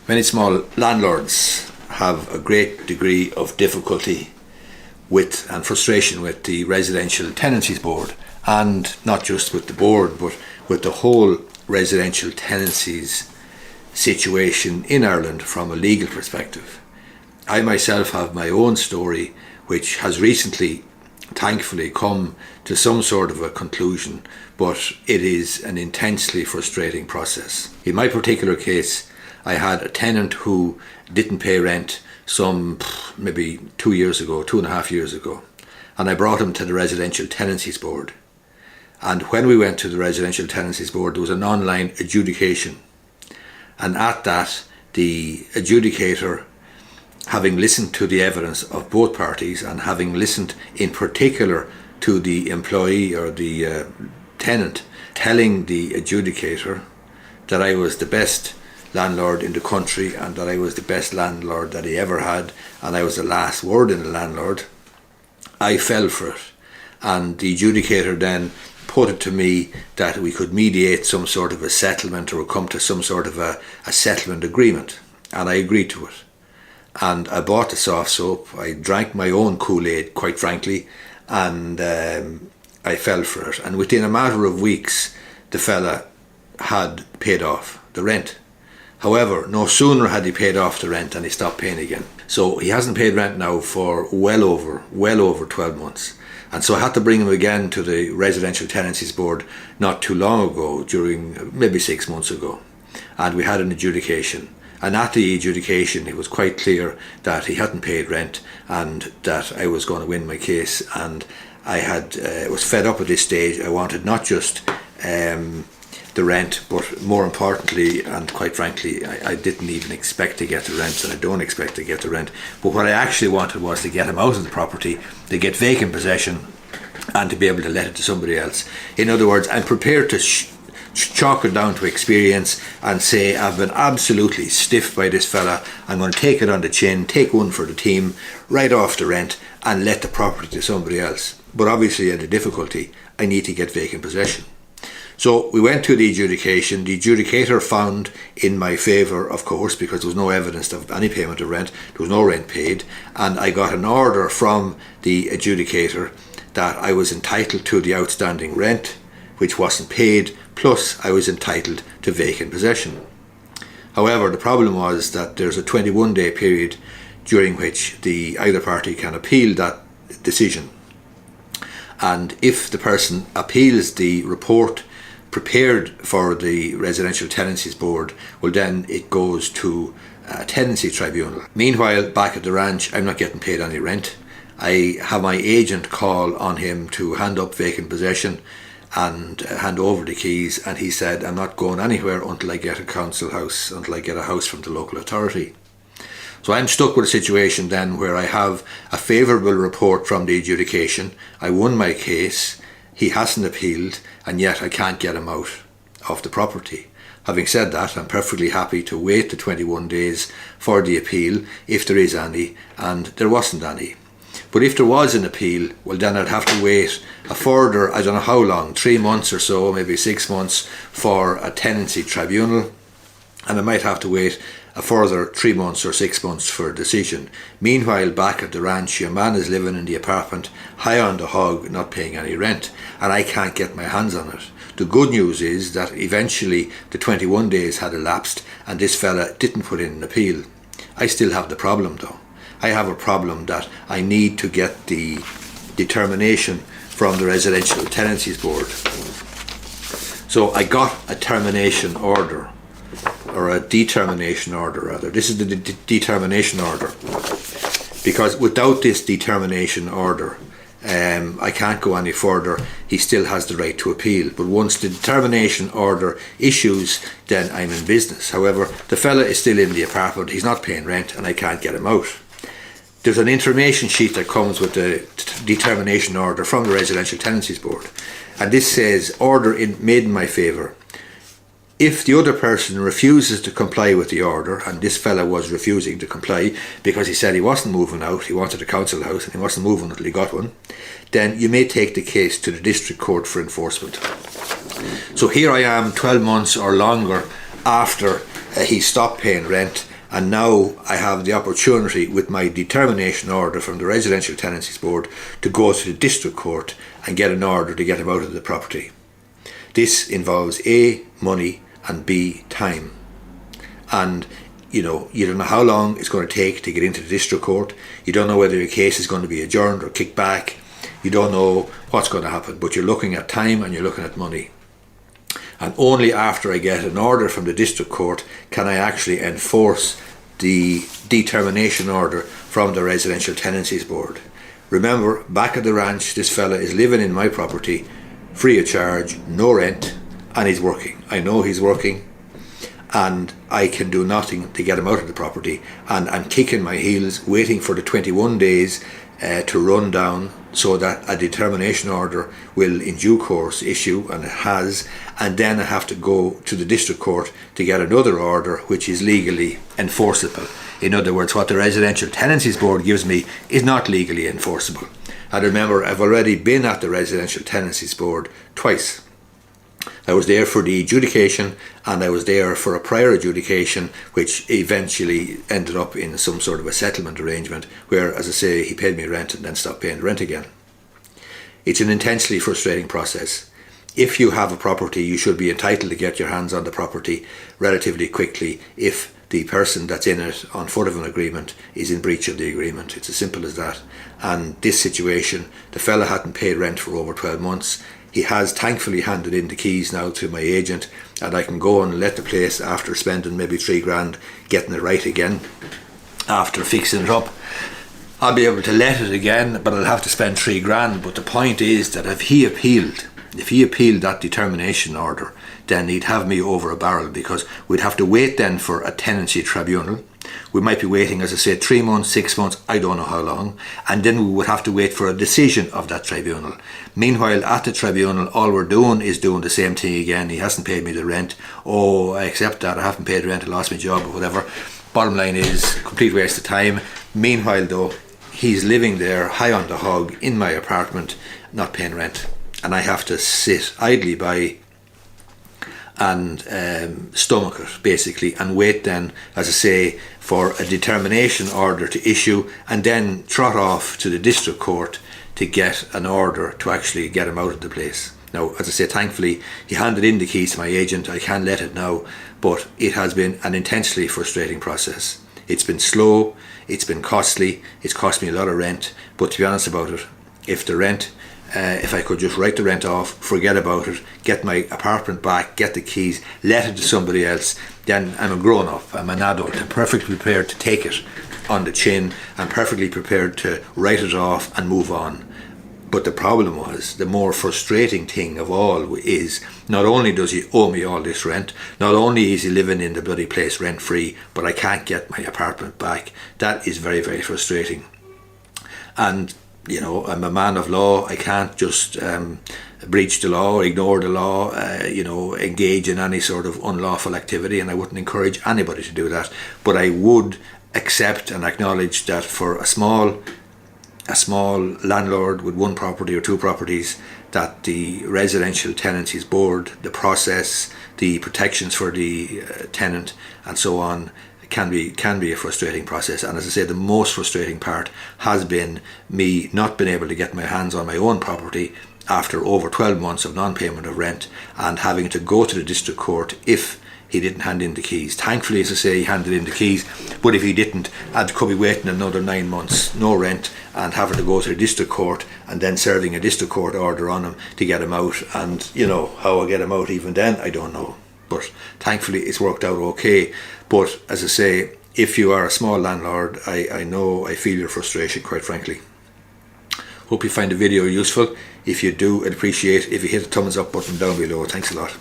Many small landlords have a great degree of difficulty with and frustration with the Residential Tenancies Board, and not just with the board but with the whole residential tenancies situation in Ireland from a legal perspective. I myself have my own story which has recently thankfully come to some sort of a conclusion, but it is an intensely frustrating process. In my particular case, I had a tenant who didn't pay rent some maybe 2.5 years ago, and I brought him to the Residential Tenancies Board. And when we went to the Residential Tenancies Board, there was an online adjudication, and at that the adjudicator, having listened to the evidence of both parties and having listened in particular to the employee or the tenant, telling the adjudicator that I was the best landlord in the country and that I was the best landlord that he ever had and I was the last word in the landlord, I fell for it. And the adjudicator then put it to me that we could mediate some sort of a settlement or come to some sort of a settlement agreement, and I agreed to it. And I bought the soft soap, I drank my own Kool-Aid quite frankly, and I fell for it. And within a matter of weeks the fella had paid off the rent. However, no sooner had he paid off the rent than he stopped paying again. So he hasn't paid rent now for well over 12 months. And so I had to bring him again to the Residential Tenancies Board not too long ago, during maybe 6 months ago. And we had an adjudication. And at the adjudication it was quite clear that he hadn't paid rent and that I was going to win my case. And I was fed up at this stage. I wanted not just the rent, but more importantly, and quite frankly, I didn't even expect to get the rent, and I don't expect to get the rent. But what I actually wanted was to get him out of the property, to get vacant possession, and to be able to let it to somebody else. In other words, I'm prepared to chalk it down to experience and say I've been absolutely stiffed by this fella. I'm going to take it on the chin, take one for the team, write off the rent, and let the property to somebody else. But obviously, at a difficulty, I need to get vacant possession. So we went to the adjudication. The adjudicator found in my favour, of course, because there was no evidence of any payment of rent. There was no rent paid, and I got an order from the adjudicator that I was entitled to the outstanding rent, which wasn't paid, plus I was entitled to vacant possession. However, the problem was that there's a 21-day period during which either party can appeal that decision. And if the person appeals the report prepared for the Residential Tenancies Board, well, then it goes to a tenancy tribunal. Meanwhile, back at the ranch, I'm not getting paid any rent. I have my agent call on him to hand up vacant possession and hand over the keys, and he said, I'm not going anywhere until I get a council house, until I get a house from the local authority. So I'm stuck with a situation then where I have a favourable report from the adjudication. I won my case, he hasn't appealed, and yet I can't get him out of the property. Having said that, I'm perfectly happy to wait the 21 days for the appeal, if there is any, and there wasn't any. But if there was an appeal, well, then I'd have to wait a further, I don't know how long, 3 months or so, maybe 6 months, for a tenancy tribunal, and I might have to wait a further 3 months or 6 months for a decision. Meanwhile, back at the ranch, your man is living in the apartment, high on the hog, not paying any rent, and I can't get my hands on it. The good news is that eventually the 21 days had elapsed and this fella didn't put in an appeal. I still have the problem though. I have a problem that I need to get the determination from the Residential Tenancies Board. So I got a termination order, or a determination order rather. This is the determination order, because without this determination order I can't go any further. He still has the right to appeal, but once the determination order issues, then I'm in business. However, the fella is still in the apartment, he's not paying rent, and I can't get him out. There's an information sheet that comes with the determination order from the Residential Tenancies Board, and this says, order made in my favour. If the other person refuses to comply with the order, and this fella was refusing to comply because he said he wasn't moving out, he wanted a council house and he wasn't moving until he got one, then you may take the case to the district court for enforcement. So here I am 12 months or longer after he stopped paying rent, And now I have the opportunity with my determination order from the Residential Tenancies Board to go to the district court and get an order to get him out of the property. This involves A, money, and B, time. And you don't know how long it's going to take to get into the district court. You don't know whether your case is going to be adjourned or kicked back. You don't know what's going to happen, but you're looking at time and you're looking at money. And only after I get an order from the district court can I actually enforce the determination order from the Residential Tenancies Board. Remember, back at the ranch, this fella is living in my property free of charge, no rent, and he's working. I know he's working, and I can do nothing to get him out of the property, and I'm kicking my heels waiting for the 21 days to run down so that a determination order will in due course issue, and it has, and then I have to go to the district court to get another order which is legally enforceable. In other words, what the Residential Tenancies Board gives me is not legally enforceable. And remember, I've already been at the Residential Tenancies Board twice. I was there for the adjudication, and I was there for a prior adjudication which eventually ended up in some sort of a settlement arrangement where, as I say, he paid me rent and then stopped paying rent again. It's an intensely frustrating process. If you have a property, you should be entitled to get your hands on the property relatively quickly if the person that's in it on foot of an agreement is in breach of the agreement. It's as simple as that. And this situation, the fella hadn't paid rent for over 12 months. He has thankfully handed in the keys now to my agent, and I can go and let the place, after spending maybe $3,000 getting it right again, after fixing it up. I'll be able to let it again, but I'll have to spend $3,000. But the point is that if he appealed that determination order, then he'd have me over a barrel, because we'd have to wait then for a tenancy tribunal. We might be waiting, as I said, 3 months, 6 months, I don't know how long, and then we would have to wait for a decision of that tribunal. Meanwhile, at the tribunal, all we're doing is doing the same thing again. He hasn't paid me the rent. Oh, I accept that, I haven't paid rent, I lost my job or whatever. Bottom line is, complete waste of time. Meanwhile though, he's living there high on the hog in my apartment, not paying rent. And I have to sit idly by and stomach it basically, and wait then, as I say, for a determination order to issue, and then trot off to the district court to get an order to actually get him out of the place. Now, as I say, thankfully he handed in the keys to my agent. I can let it now, but it has been an intensely frustrating process. It's been slow, it's been costly, it's cost me a lot of rent, but to be honest about it, if I could just write the rent off, forget about it, get my apartment back, get the keys, let it to somebody else, then I'm a grown up, I'm an adult, I'm perfectly prepared to take it on the chin, I'm perfectly prepared to write it off and move on. But the problem was, the more frustrating thing of all is, not only does he owe me all this rent, not only is he living in the bloody place rent free, but I can't get my apartment back. That is very, very frustrating. And I'm a man of law. I can't just breach the law, ignore the law, engage in any sort of unlawful activity, and I wouldn't encourage anybody to do that. But I would accept and acknowledge that for a small landlord with one property or two properties, that the Residential Tenancies Board, the process, the protections for the tenant and so on, can be a frustrating process. And as I say, the most frustrating part has been me not being able to get my hands on my own property after over 12 months of non-payment of rent, and having to go to the district court if he didn't hand in the keys. Thankfully, as I say, he handed in the keys, but if he didn't, I could be waiting another 9 months, no rent, and having to go to the district court and then serving a district court order on him to get him out. And how I get him out even then, I don't know. But thankfully it's worked out okay. But as I say, if you are a small landlord, I feel your frustration, quite frankly. Hope you find the video useful. If you do, I'd appreciate if you hit the thumbs up button down below. Thanks a lot.